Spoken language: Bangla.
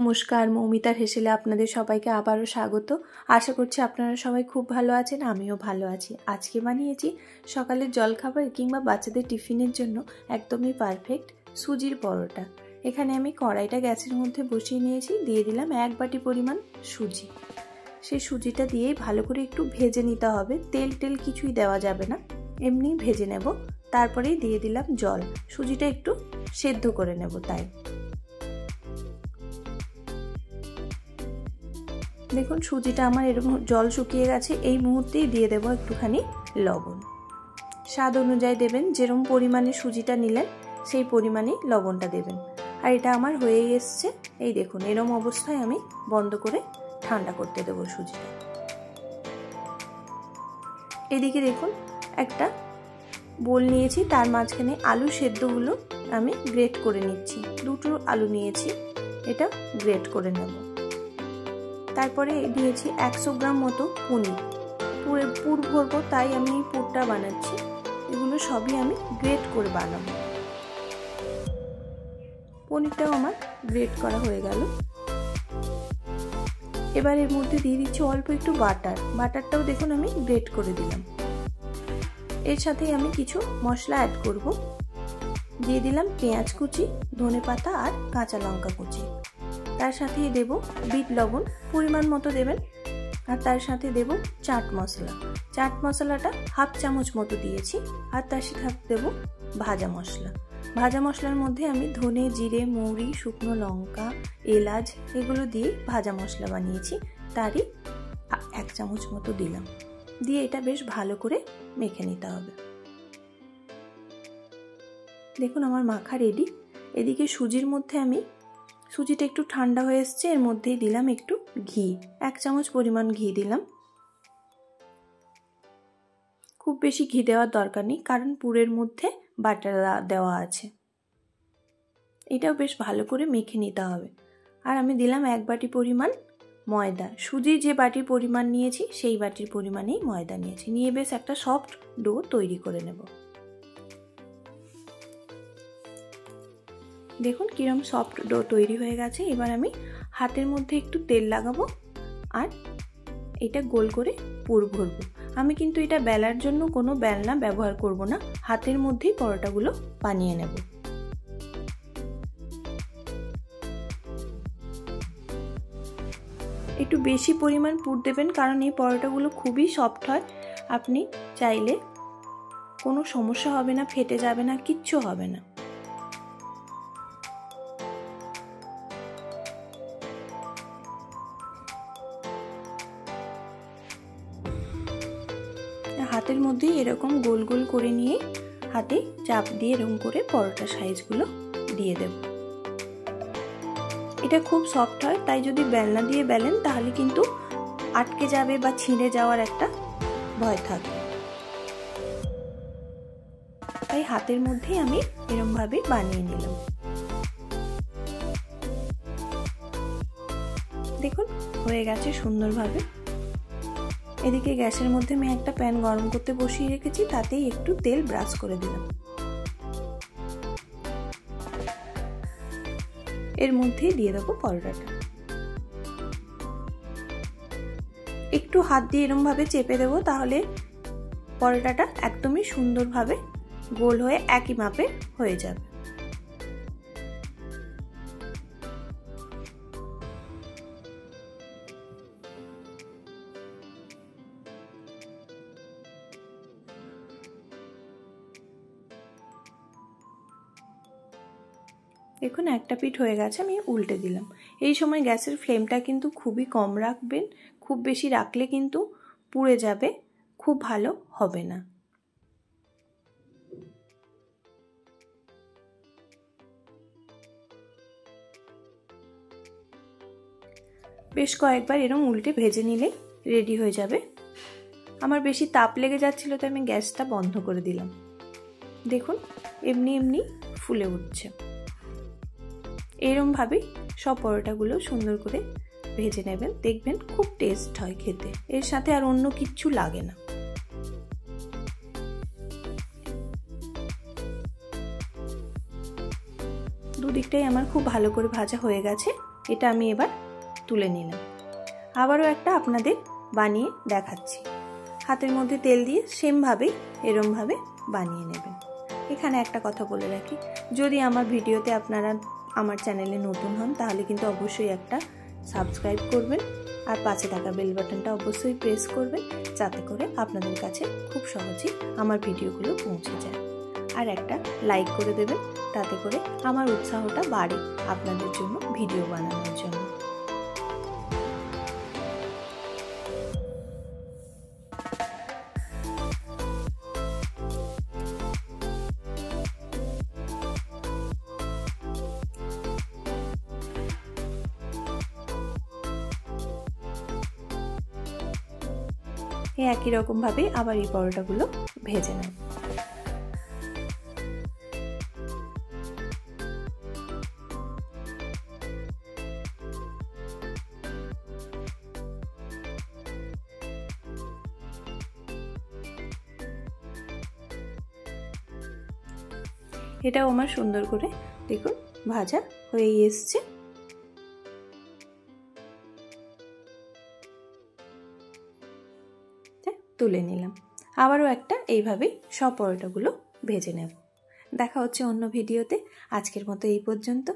নমস্কার, মৌমিতার হেসেলে আপনাদের সবাইকে আবারও স্বাগত। আশা করছি আপনারা সবাই খুব ভালো আছেন, আমিও ভালো আছি। আজকে বানিয়েছি সকালের জলখাবার কিংবা বাচ্চাদের টিফিনের জন্য একদমই পারফেক্ট সুজির পরোটা। এখানে আমি কড়াইটা গ্যাসের মধ্যে বসিয়ে নিয়েছি, দিয়ে দিলাম 1 বাটি পরিমাণ সুজি। সেই সুজিটা দিয়েই ভালো করে একটু ভেজে নিতে হবে, তেল কিছুই দেওয়া যাবে না, এমনি ভেজে নেব। তারপরেই দিয়ে দিলাম জল, সুজিটা একটু সেদ্ধ করে নেব। তাই দেখুন সুজিটা আমার এরকম জল শুকিয়ে গেছে। এই মুহূর্তেই দিয়ে দেব একটুখানি লবণ, স্বাদ অনুযায়ী দেবেন। যেরকম পরিমাণে সুজিটা নিলেন সেই পরিমাণেই লবণটা দেবেন। আর এটা আমার হয়েই এসছে। এই দেখুন এরকম অবস্থায় আমি বন্ধ করে ঠান্ডা করতে দেবো সুজিটা। এদিকে দেখুন একটা বোল নিয়েছি, তার মাঝখানে আলু সেদ্ধগুলো আমি গ্রেট করে নিচ্ছি। 2টো আলু নিয়েছি, এটা গ্রেট করে নেব। তারপরে দিয়েছি 100 গ্রাম মতো পনির। পুর ভরবো, তাই আমি এই পুরটা বানাচ্ছি। এগুলো সবই আমি গ্রেট করে বানাবো। পনিরটাও আমার গ্রেট করা হয়ে গেল। এবার এর মধ্যে দিয়ে দিচ্ছি অল্প একটু বাটারটাও দেখুন আমি গ্রেট করে দিলাম। এর সাথে আমি কিছু মশলা অ্যাড করব। দিয়ে দিলাম পেঁয়াজ কুচি, ধনেপাতা আর কাঁচা লঙ্কা কুচি। তার সাথে দেব বিট লবণ, পরিমাণ মতো দেবেন। আর তার সাথে দেব চাট মশলা। চাট মশলাটা 1/2 চামচ মতো দিয়েছি। আর তার সাথে দেব ভাজা মশলা। ভাজা মশলার মধ্যে আমি ধনে, জিরে, মৌরি, শুকনো লঙ্কা, এলাচ এগুলো দিয়ে ভাজা মশলা বানিয়েছি, তারই 1 চামচ মতো দিলাম। দিয়ে এটা বেশ ভালো করে মেখে নিতে হবে। দেখুন আমার মাখা রেডি। এদিকে সুজির মধ্যে আমি সুজিটা একটু ঠান্ডা হয়ে এসছে, এর মধ্যেই দিলাম একটু ঘি, 1 চামচ পরিমাণ ঘি দিলাম। খুব বেশি ঘি দেওয়ার দরকার নেই, কারণ পুরের মধ্যে বাটার দেওয়া আছে। এটাও বেশ ভালো করে মেখে নিতে হবে। আর আমি দিলাম 1 বাটি পরিমাণ ময়দা। সুজি যে বাটির পরিমাণ নিয়েছি সেই বাটির পরিমাণেই ময়দা নিয়েছি। নিয়ে বেশ একটা সফট ডো তৈরি করে নেব। দেখুন কিরম সফট ডো তৈরি হয়ে গেছে। এবার আমি হাতের মধ্যে একটু তেল লাগাবো আর এটা গোল করে পুর ভরবো। আমি কিন্তু এটা বেলার জন্য কোনো বেলনা ব্যবহার করব না, হাতের মধ্যেই পরোটাগুলো বানিয়ে নেব। একটু বেশি পরিমাণ পুর দেবেন, কারণ এই পরোটাগুলো খুবই সফট হয়। আপনি চাইলে কোনো সমস্যা হবে না, ফেটে যাবে না, কিচ্ছু হবে না। হাতের মধ্যেই এরকম গোল গোল করে নিয়ে হাতে চাপ দিয়ে এরকম করে পরোটা সাইজগুলো দিয়ে দেব। এটা খুব সফট হয়, তাই যদি বেলনা দিয়ে বেলেন তাহলে কিন্তু আটকে যাবে বা ছিঁড়ে যাওয়ার একটা ভয় থাকে। তাই হাতের মধ্যেই আমি এরকম ভাবে বানিয়ে নিলাম। দেখুন হয়ে গেছে সুন্দরভাবে। এদিকে গ্যাসের মধ্যে আমি একটা প্যান গরম করতে বসিয়ে রেখেছি, তাতেই একটু তেল ব্রাশ করে দিলাম। এর মধ্যে দিয়ে দেবো পরোটাটা। একটু হাত দিয়ে এরকম ভাবে চেপে দেবো, তাহলে পরোটাটা একদমই সুন্দরভাবে গোল হয়ে একই মাপের হয়ে যাবে। দেখুন একটা পিঠ হয়ে গেছে, আমি উল্টে দিলাম। এই সময় গ্যাসের ফ্লেমটা কিন্তু খুবই কম রাখবেন, খুব বেশি রাখলে কিন্তু পুড়ে যাবে, খুব ভালো হবে না। বেশ কয়েকবার এরকম উল্টে ভেজে নিলে রেডি হয়ে যাবে। আমার বেশি তাপ লেগে যাচ্ছিল, তো আমি গ্যাসটা বন্ধ করে দিলাম। দেখুন এমনি এমনি ফুলে উঠছে। এরমভাবেই সব পরোটাগুলো সুন্দর করে ভেজে নেবেন, দেখবেন খুব টেস্ট হয় খেতে। এর সাথে আর অন্য কিচ্ছু লাগে না। দুদিকটাই আমার খুব ভালো করে ভাজা হয়ে গেছে। এটা আমি এবার তুলে নিলাম। আবারও একটা আপনাদের বানিয়ে দেখাচ্ছি। হাতের মধ্যে তেল দিয়ে সেমভাবেই এরমভাবে বানিয়ে নেবেন। এখানে একটা কথা বলে রাখি, যদি আমার ভিডিওতে আপনারা আমার চ্যানেলে নতুন হন তাহলে কিন্তু অবশ্যই একটা সাবস্ক্রাইব করবেন আর পাশে থাকা বেল বাটনটা অবশ্যই প্রেস করবেন, যাতে করে আপনাদের কাছে খুব সহজেই আমার ভিডিওগুলো পৌঁছে যায়। আর একটা লাইক করে দেবেন, তাতে করে আমার উৎসাহটা বাড়ে আপনাদের জন্য ভিডিও বানানোর জন্য। একই রকমভাবে আবার এই পরোটাগুলো ভেজে নেব। এটাও আমার সুন্দর করে দেখুন ভাজা হয়ে এসছে। তুলে নিলাম। আবারও একটা এইভাবেই সব পরোটাগুলো ভেজে নেব। দেখা হচ্ছে অন্য ভিডিওতে। আজকের মতো এই পর্যন্ত।